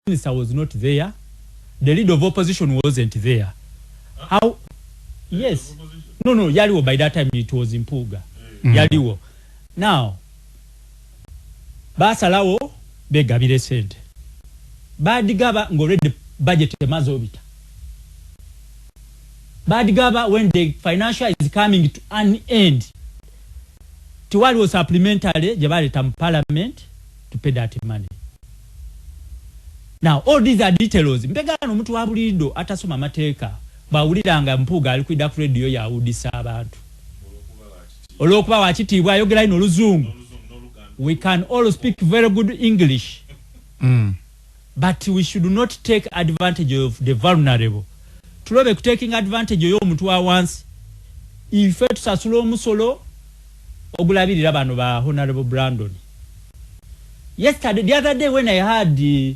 minister was not there. The leader of opposition wasn't there. How? Yes. No, Yaliwo by that time it was Mpuga. Yaliwo. Now, basalawo begabire sente. Badigaba ngorede budget emazobita. Badigaba when the financial is coming to an end. Tiwali was supplementary jabali tam parliament to pay that money. Now all these are details. Mpegano mtu wabulido atasoma mateka. Bawuliranga Mpuga ali kwida ku radio ya udisa abantu. Olokuba wachitibwa yogera ino luzungu. We can all speak very good English. But we should not take advantage of the vulnerable. Tulobe taking advantage of omuntu wa once. If it sasulo musolo ogulabirira bano ba Honorable Brandon. Yesterday, the other day when I had the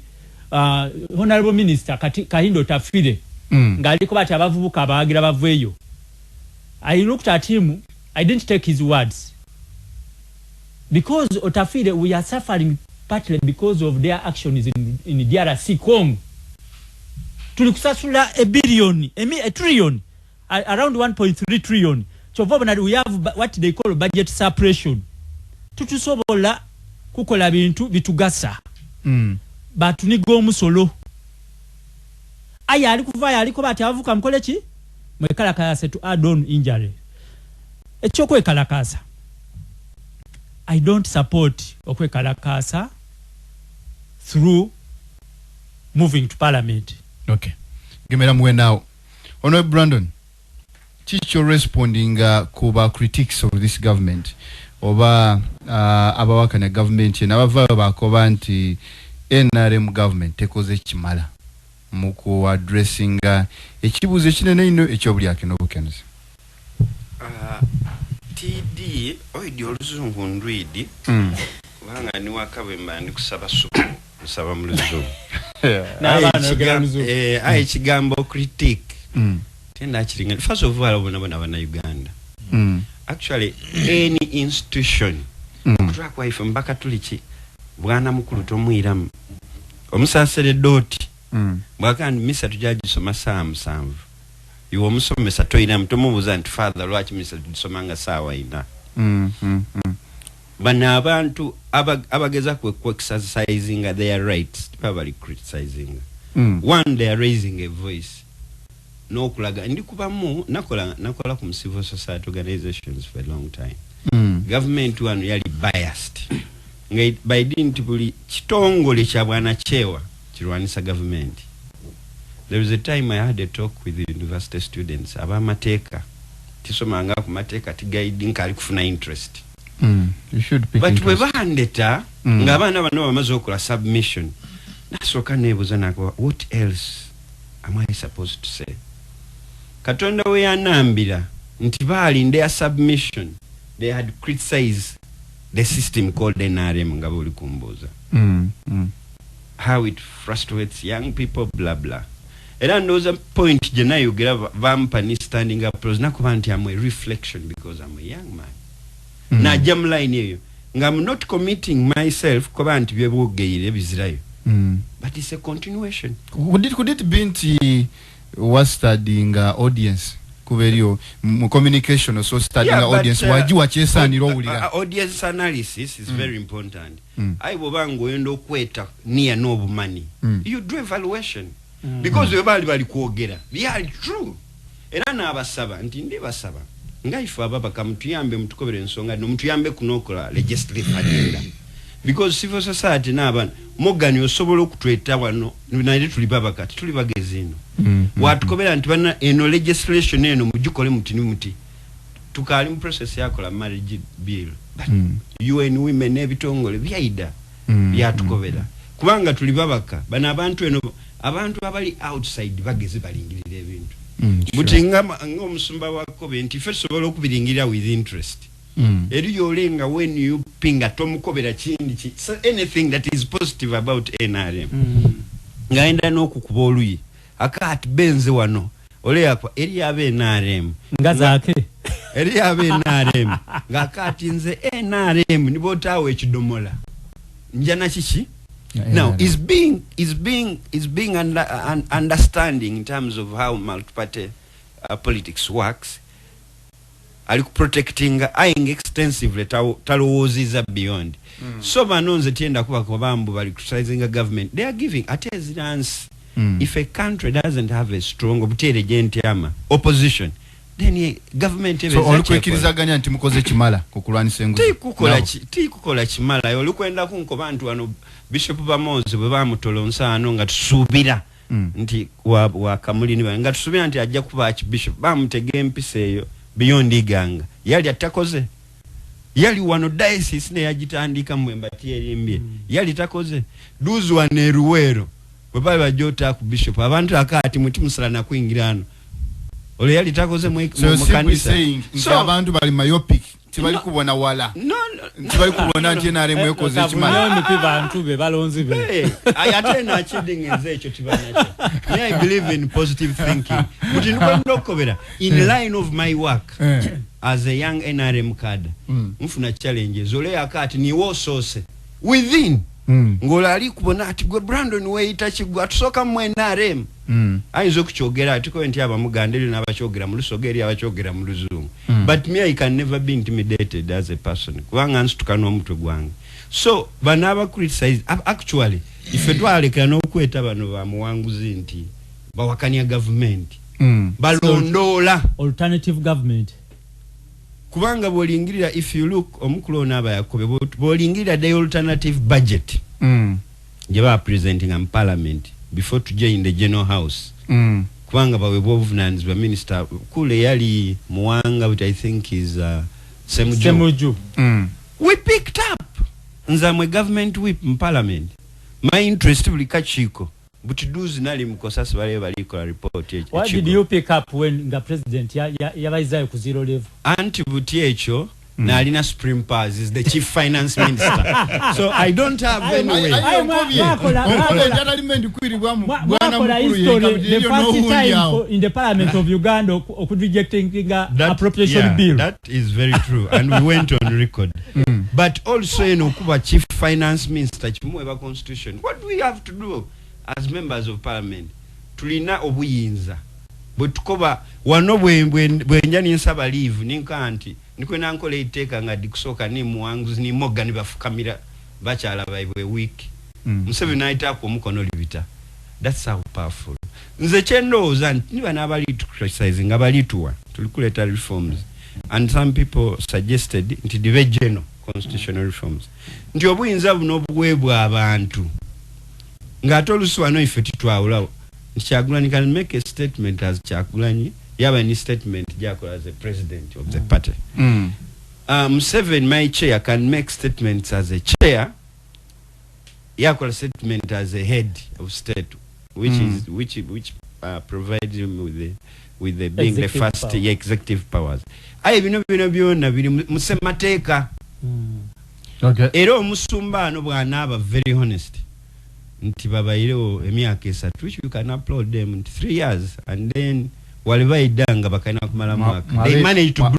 Honorable Minister Kahindo Tafire, ngaliko bati abavubuka abagira bavweyo. I looked at him, I didn't take his words. Because Otafire, we are suffering partly because of their actions in DRC Congo. Tulikusasula a trillion, around 1.3 trillion. So we have what they call budget suppression. Tutusobola kukola bintu bitugasa. But nigo musolo. Aya alikuvaya aliko bati avuka mkolechi Mwekalakaasa to add on injury. OKWEEKALAKAASA. I don't support OKWEEKALAKAASA through moving to parliament. Okay. Gemera mwe now. Honorable Brandon, Chicho responding kuba critics of this government oba abawakana government n'abava bakoba nti NRM government tekoze kimala muku addressing ekibuzo kinene ino ekyobuli akeno bukenuzi. TD oidi oluzungu ndwidi kubanga ni wakabemba ndi kusaba supu kusaba mu luzungu ayi kigambo critique tenda kiringa first of all abona Uganda actually any institution kutrakwa ife mbaka tulichi bwana mukulu tomwiramu omusasere doti mwakandi misa tujaji soma samvu iwo musomesa toina mtomubuza nti father lwachi misa tusomanga sawa ina bana abantu abageza ku exercising their rights probably criticizing one they are raising a voice no kulaga ndikubamu nakola ku civil society organizations for a long time government one yali biased ngai by didn't buli kitongole kya bwana chewa kirwanisa government. There was a time I had a talk with the university students about mateka tisomanga ku mateka tigaidi nkali kufuna interest. You should pick but we bandeta ngabana bano bamaze okola submission nasoka nebuza nako what else am I supposed to say? Katonda we yanambira nti bali in their submission they had criticized the system called NRM ngabuli kumboza how it frustrates young people blah blah. And there was a point jena yogera vampani standing up pros nakuba nti am a reflection because I'm a young man. Na jam line eyo ngam not committing myself kuba nti byebwogeire bizirayo. But it's a continuation. Could it be nti was studying audience kuberio communication or so studying audience wajua chesa ni rowulira audience analysis is very important. I bobango yendo kweta near no money. You do evaluation because we bali kuogera they are true era na abasaba nti ndi basaba ngaifa baba kamtuyambe mtukobere nsonga no mtuyambe kunokola legislative agenda because civil society n'abana mogani osobola okutweta wano nali tuli baba kati tuli bagezino watukobera nti bana eno legislation eno mujukole mutini muti tukali mu process yakola marriage bill UN women ebitongole byaida byatukobera kubanga tuli babaka bana abantu eno abantu abali outside bageze balingirira ebintu mutinga ng'omusumba wako benti first of all okubiringirira with interest eri yolenga when you pinga tomukobera kindi so anything that is positive about NRM ngaenda n'okukuba oluyi akati benze wano ole yakwa eri abe NRM ngazake eri abe NRM ngakati nze NRM nibotawo ekidomola njana chichi Now is being understanding in terms of how multi-party politics works. Ali protecting eyeing extensively talowooziza beyond. So banonze tienda kuba kubambu bali criticizing a government. They are giving attendance. If a country doesn't have a strong opposition, then government so olukwekirizaganya nti mukoze kimala kukulwanisa enguzi kukola kimala olukwenda kunko bantu wano Bishop Bamoze bwe bamutolonsa ano nga tusubira nti wa kamulini nga tusubira nti ajja kuba bishop bamutege empisa eyo beyond iganga yali atakoze yali wano diocese ne yagitandika mwembati erimbye yali takoze duzu wa neruwero bwe bali bajota ku bishop abantu akati muti musalana kuingirano ole yali takoze mu kanisa so abantu bali myopic tibali kubona wala tibali kubona nti na remwe koze kimala ni abantu be balonzi be ayatena achidding ezecho tibanacho I believe in positive thinking but ndokobera in line of my work as a young NRM cadre mfuna challenges ole akati ni wo source within ngola ali kubona ati gwe Brandon we itachigwa tusoka mu NRM aizo kuchogera atiko enti abamugandeli n'abachogera mu lusogeri abachogera mu luzungu but me I can never be intimidated as a person kubanga nsitukana omutwe gwange so banaba criticize actually if twaleka n'okweta bano bamuwanguzi nti bawakanya government balondola alternative government kubanga bolingirira if you look omukulu n'aba yakobe bolingirira the alternative budget je ba presenting in parliament before to join the general house kubanga bawe bovunanzi ba minister kule yali muwanga which I think is Semuju we picked up nzamwe government whip in parliament my interest will kachiko but duzi nali mkosasa bali ko report echo what did you pick up when the president yabaizayo ku zero level anti butiecho na alina supreme powers is the chief finance minister so I don't have any way the first time in the parliament of Uganda could rejecting appropriation bill that is very true and we went on record but also kuba chief finance minister chimwe ba constitution what do we have to do as members of parliament tulina obuyinza butukoba wano bwenjani nsaba leave ninkanti nikwena nkole iteka nga dikusoka ni muwanguzi ni mogani bafukamira bachala baibwe week musebe naita ko mukono libita that's how powerful nze chendoza ni bana bali to criticizing abalitua tulikuleta reforms and some people suggested nti the general constitutional reforms nti obuyinza buno obwebwa abantu ngatolusu wano ifeti twawulawo Chagulani can make a statement as Chagulani. You have any statement, Jako, as the president of the party. Seven, my chair can make statements as a chair. Jako a statement as a head of state, which provides him with the being executive the first power. Executive powers. I bino musemateka. Okay. Ero musumba no bwana very honest. Nti baba ileo emyaka esatu which you can upload them in 3 years and then walivaidanga bakana kumala mwaka they managed to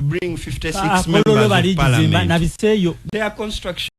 bring 56 members of parliament their construction